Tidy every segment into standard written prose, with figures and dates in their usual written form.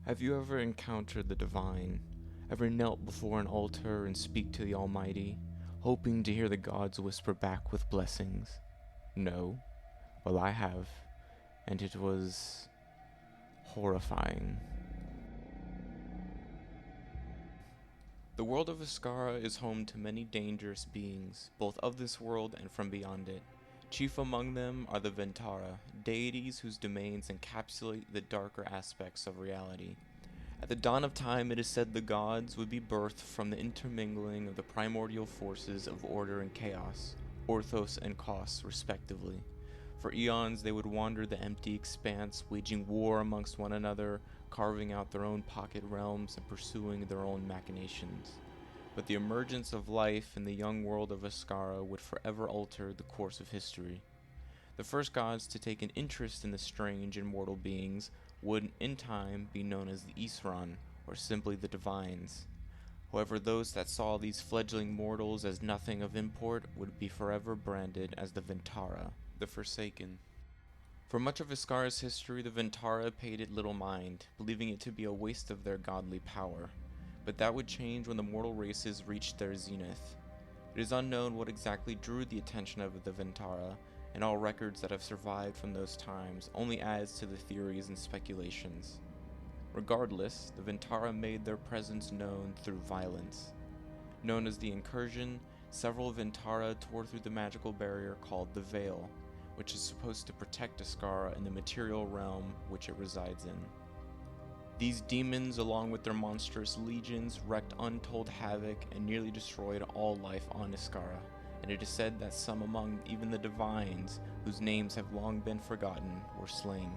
Have you ever encountered the divine, ever knelt before an altar and speak to the Almighty, hoping to hear the gods whisper back with blessings? No? Well, I have, and it was horrifying. The world of Iskara is home to many dangerous beings, both of this world and from beyond it. Chief among them are the Ventara, deities whose domains encapsulate the darker aspects of reality. At the dawn of time, it is said the gods would be birthed from the intermingling of the primordial forces of order and chaos, Orthos and Kos, respectively. For eons they would wander the empty expanse, waging war amongst one another, carving out their own pocket realms and pursuing their own machinations. But the emergence of life in the young world of Iskara would forever alter the course of history. The first gods to take an interest in the strange and mortal beings would, in time, be known as the Vron, or simply the Divines. However, those that saw these fledgling mortals as nothing of import would be forever branded as the Ventara, the Forsaken. For much of Iskara's history, the Ventara paid it little mind, believing it to be a waste of their godly power. But that would change when the mortal races reached their zenith. It is unknown what exactly drew the attention of the Ventara, and all records that have survived from those times only adds to the theories and speculations. Regardless, the Ventara made their presence known through violence. Known as the incursion, several Ventara tore through the magical barrier called the Veil, which is supposed to protect Iskara in the material realm which it resides in. These demons, along with their monstrous legions, wreaked untold havoc and nearly destroyed all life on Iskara, and it is said that some among even the Divines, whose names have long been forgotten, were slain.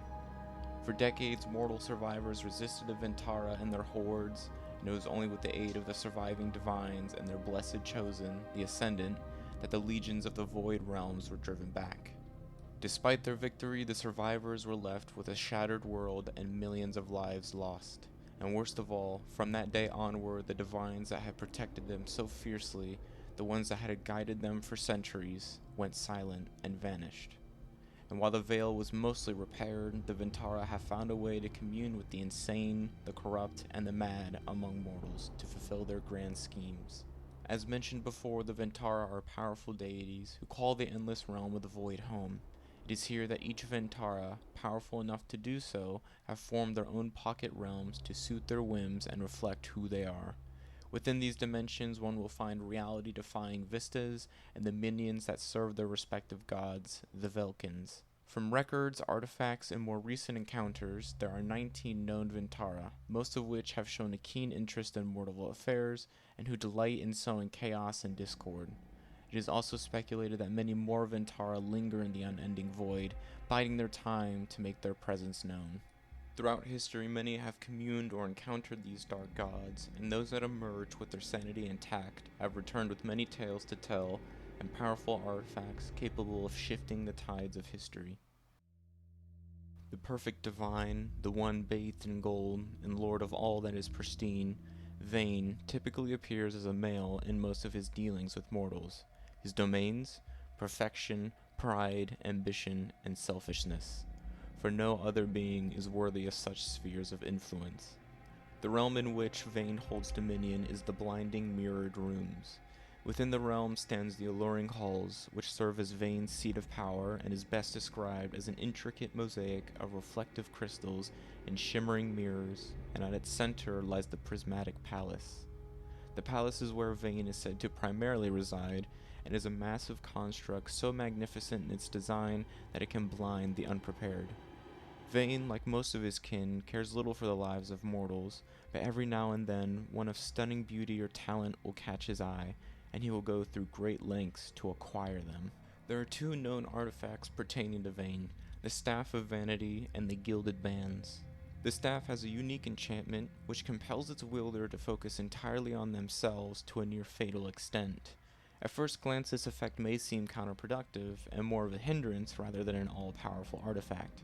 For decades, mortal survivors resisted the Ventara and their hordes, and it was only with the aid of the surviving Divines and their blessed chosen, the Ascendant, that the legions of the Void Realms were driven back. Despite their victory, the survivors were left with a shattered world and millions of lives lost. And worst of all, from that day onward, the Divines that had protected them so fiercely, the ones that had guided them for centuries, went silent and vanished. And while the veil was mostly repaired, the Ventara have found a way to commune with the insane, the corrupt, and the mad among mortals to fulfill their grand schemes. As mentioned before, the Ventara are powerful deities who call the endless realm of the void home. It is here that each Ventara, powerful enough to do so, have formed their own pocket realms to suit their whims and reflect who they are. Within these dimensions, one will find reality-defying vistas and the minions that serve their respective gods, the Velkins. From records, artifacts, and more recent encounters, there are 19 known Ventara, most of which have shown a keen interest in mortal affairs and who delight in sowing chaos and discord. It is also speculated that many more Ventara linger in the unending void, biding their time to make their presence known. Throughout history, many have communed or encountered these dark gods, and those that emerge with their sanity intact have returned with many tales to tell and powerful artifacts capable of shifting the tides of history. The perfect divine, the one bathed in gold and lord of all that is pristine, Vane typically appears as a male in most of his dealings with mortals. His domains: perfection, pride, ambition, and selfishness. For no other being is worthy of such spheres of influence. The realm in which Vane holds dominion is the blinding mirrored rooms. Within the realm stands the alluring halls, which serve as Vane's seat of power and is best described as an intricate mosaic of reflective crystals and shimmering mirrors, and at its center lies the prismatic palace. The palace is where Vane is said to primarily reside, and is a massive construct so magnificent in its design that it can blind the unprepared. Vane, like most of his kin, cares little for the lives of mortals, but every now and then one of stunning beauty or talent will catch his eye, and he will go through great lengths to acquire them. There are two known artifacts pertaining to Vane: the Staff of Vanity and the Gilded Bands. The staff has a unique enchantment which compels its wielder to focus entirely on themselves to a near fatal extent. At first glance, this effect may seem counterproductive and more of a hindrance rather than an all-powerful artifact.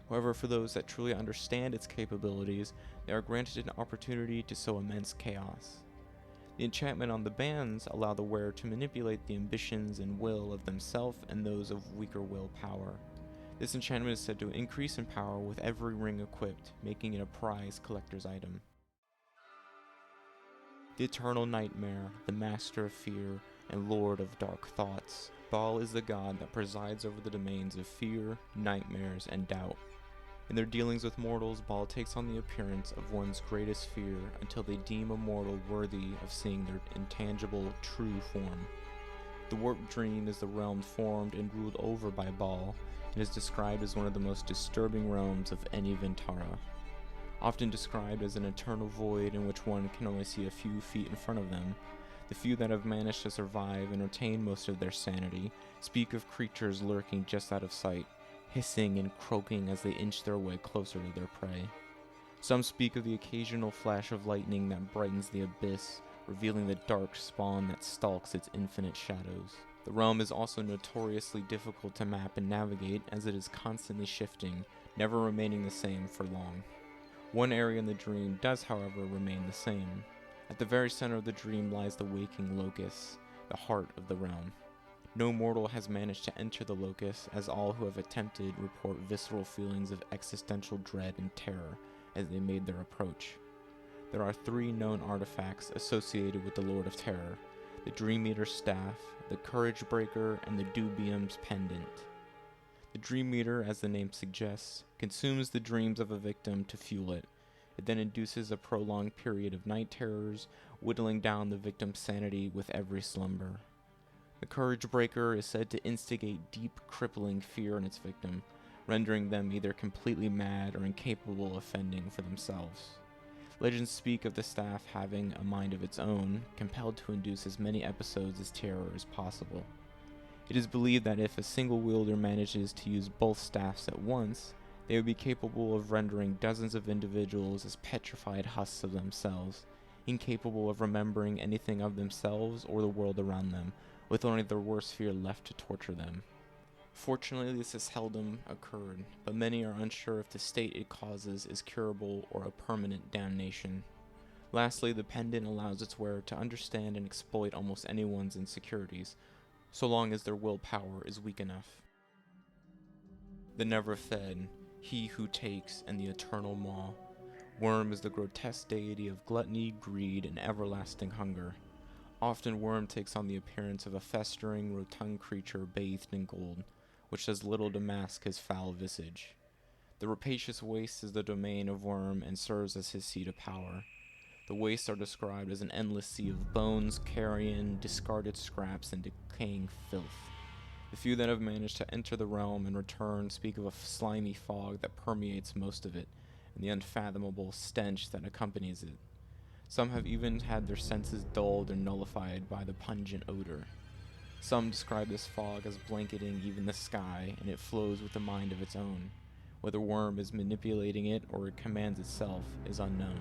However, for those that truly understand its capabilities, they are granted an opportunity to sow immense chaos. The enchantment on the bands allow the wearer to manipulate the ambitions and will of themselves and those of weaker willpower. This enchantment is said to increase in power with every ring equipped, making it a prize collector's item. The Eternal Nightmare, the Master of Fear, and Lord of Dark Thoughts, Baal is the god that presides over the domains of fear, nightmares, and doubt. In their dealings with mortals, Baal takes on the appearance of one's greatest fear until they deem a mortal worthy of seeing their intangible, true form. The warped dream is the realm formed and ruled over by Baal, and is described as one of the most disturbing realms of any Ventara. Often described as an eternal void in which one can only see a few feet in front of them, the few that have managed to survive and retain most of their sanity speak of creatures lurking just out of sight, hissing and croaking as they inch their way closer to their prey. Some speak of the occasional flash of lightning that brightens the abyss, revealing the dark spawn that stalks its infinite shadows. The realm is also notoriously difficult to map and navigate, as it is constantly shifting, never remaining the same for long. One area in the dream does, however, remain the same. At the very center of the dream lies the waking locus, the heart of the realm. No mortal has managed to enter the locus, as all who have attempted report visceral feelings of existential dread and terror as they made their approach. There are 3 known artifacts associated with the Lord of Terror: the Dream Eater's staff, the Courage Breaker, and the Dubium's pendant. The Dream Eater, as the name suggests, consumes the dreams of a victim to fuel it. It then induces a prolonged period of night terrors, whittling down the victim's sanity with every slumber. The Courage Breaker is said to instigate deep, crippling fear in its victim, rendering them either completely mad or incapable of fending for themselves. Legends speak of the staff having a mind of its own, compelled to induce as many episodes of terror as possible. It is believed that if a single wielder manages to use both staffs at once, they would be capable of rendering dozens of individuals as petrified husks of themselves, incapable of remembering anything of themselves or the world around them, with only their worst fear left to torture them. Fortunately, this has seldom occurred, but many are unsure if the state it causes is curable or a permanent damnation. Lastly, the pendant allows its wearer to understand and exploit almost anyone's insecurities, so long as their willpower is weak enough. The Never-Fed, he who takes, and the eternal maw. Worm is the grotesque deity of gluttony, greed, and everlasting hunger. Often Worm takes on the appearance of a festering, rotund creature bathed in gold, which does little to mask his foul visage. The rapacious waste is the domain of Worm and serves as his seat of power. The wastes are described as an endless sea of bones, carrion, discarded scraps, and decaying filth. The few that have managed to enter the realm and return speak of a slimy fog that permeates most of it, and the unfathomable stench that accompanies it. Some have even had their senses dulled or nullified by the pungent odor. Some describe this fog as blanketing even the sky, and it flows with a mind of its own. Whether Worm is manipulating it or it commands itself is unknown.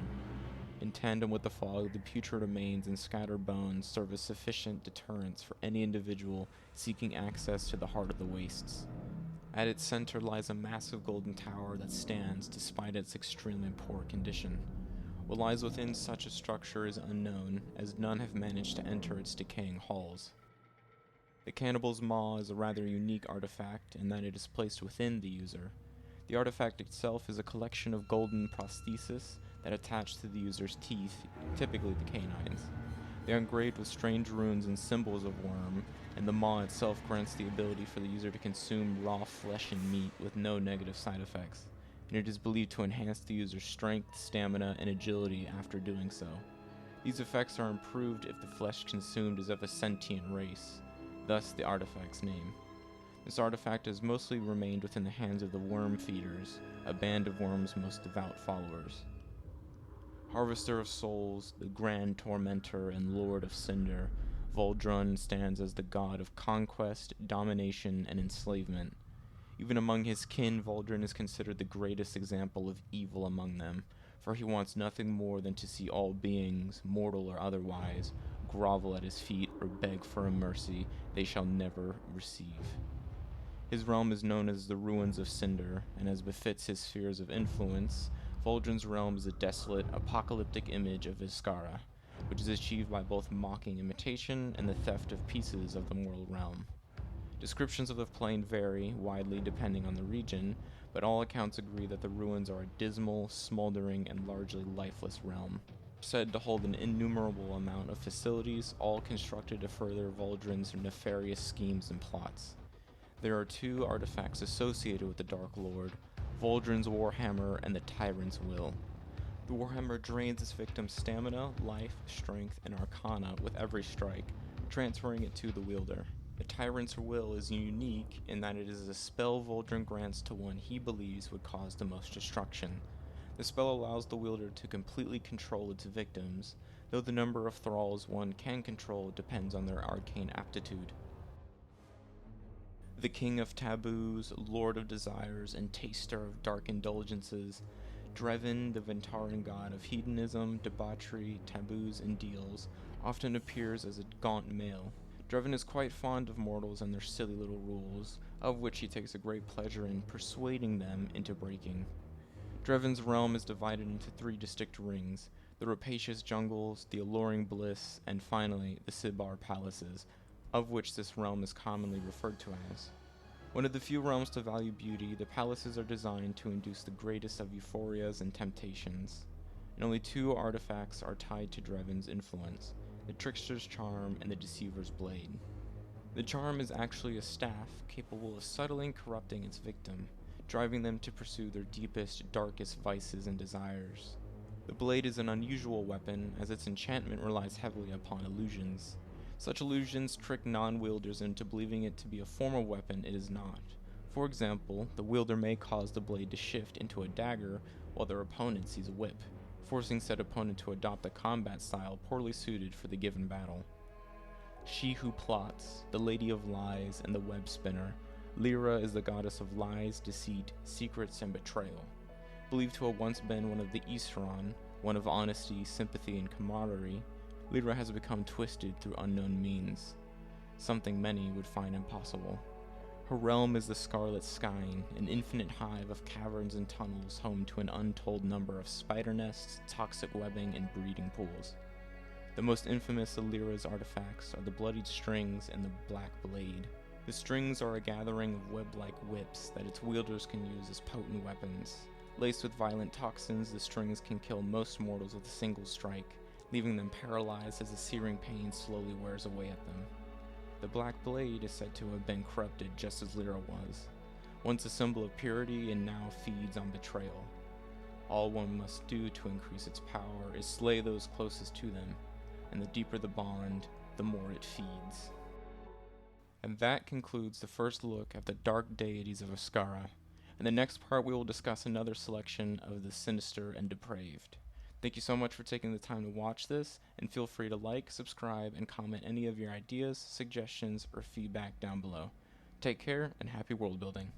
In tandem with the fog, the putrid remains and scattered bones serve as sufficient deterrence for any individual seeking access to the heart of the wastes. At its center lies a massive golden tower that stands despite its extremely poor condition. What lies within such a structure is unknown, as none have managed to enter its decaying halls. The Cannibal's Maw is a rather unique artifact in that it is placed within the user. The artifact itself is a collection of golden prostheses that attach to the user's teeth, typically the canines. They are engraved with strange runes and symbols of Worm, and the maw itself grants the ability for the user to consume raw flesh and meat with no negative side effects, and it is believed to enhance the user's strength, stamina, and agility after doing so. These effects are improved if the flesh consumed is of a sentient race, thus the artifact's name. This artifact has mostly remained within the hands of the Worm Feeders, a band of Worm's most devout followers. Harvester of souls, the grand tormentor and lord of cinder, Dran stands as the god of conquest, domination, and enslavement. Even among his kin, Dran is considered the greatest example of evil among them, for he wants nothing more than to see all beings, mortal or otherwise, grovel at his feet or beg for a mercy they shall never receive. His realm is known as the Ruins of Cinder, and as befits his spheres of influence, Dran's realm is a desolate, apocalyptic image of Iskara, which is achieved by both mocking imitation and the theft of pieces of the mortal realm. Descriptions of the plain vary widely depending on the region, but all accounts agree that the ruins are a dismal, smoldering, and largely lifeless realm, said to hold an innumerable amount of facilities, all constructed to further Vuldren's nefarious schemes and plots. There are two artifacts associated with the Dark Lord, Vuldren's Warhammer and the Tyrant's Will. The Warhammer drains its victim's stamina, life, strength, and arcana with every strike, transferring it to the wielder. The Tyrant's Will is unique in that it is a spell Vuldren grants to one he believes would cause the most destruction. The spell allows the wielder to completely control its victims, though the number of thralls one can control depends on their arcane aptitude. The King of Taboos, Lord of Desires, and Taster of Dark Indulgences, Dran, the Ventaran god of hedonism, debauchery, taboos, and deals, often appears as a gaunt male. Dran is quite fond of mortals and their silly little rules, of which he takes a great pleasure in persuading them into breaking. Dran's realm is divided into three distinct rings: the rapacious jungles, the alluring bliss, and finally the Sibar palaces, of which this realm is commonly referred to as. One of the few realms to value beauty, the palaces are designed to induce the greatest of euphorias and temptations, and only two artifacts are tied to Dran's influence: the Trickster's Charm and the Deceiver's Blade. The charm is actually a staff capable of subtly corrupting its victim, driving them to pursue their deepest, darkest vices and desires. The blade is an unusual weapon, as its enchantment relies heavily upon illusions. Such illusions trick non-wielders into believing it to be a form of weapon it is not. For example, the wielder may cause the blade to shift into a dagger while their opponent sees a whip, forcing said opponent to adopt a combat style poorly suited for the given battle. She who plots, the Lady of Lies, and the Web Spinner, Lyra is the goddess of lies, deceit, secrets, and betrayal. Believed to have once been one of the Vron, one of honesty, sympathy, and camaraderie, Lyra has become twisted through unknown means, something many would find impossible. Her realm is the Scarlet Skyne, an infinite hive of caverns and tunnels home to an untold number of spider nests, toxic webbing, and breeding pools. The most infamous of Lyra's artifacts are the Bloodied Strings and the Black Blade. The strings are a gathering of web-like whips that its wielders can use as potent weapons. Laced with violent toxins, the strings can kill most mortals with a single strike, leaving them paralyzed as the searing pain slowly wears away at them. The Black Blade is said to have been corrupted just as Lyra was, once a symbol of purity and now feeds on betrayal. All one must do to increase its power is slay those closest to them, and the deeper the bond, the more it feeds. And that concludes the first look at the dark deities of Iskara. In the next part we will discuss another selection of the sinister and depraved. Thank you so much for taking the time to watch this, and feel free to like, subscribe, and comment any of your ideas, suggestions, or feedback down below. Take care, and happy world building.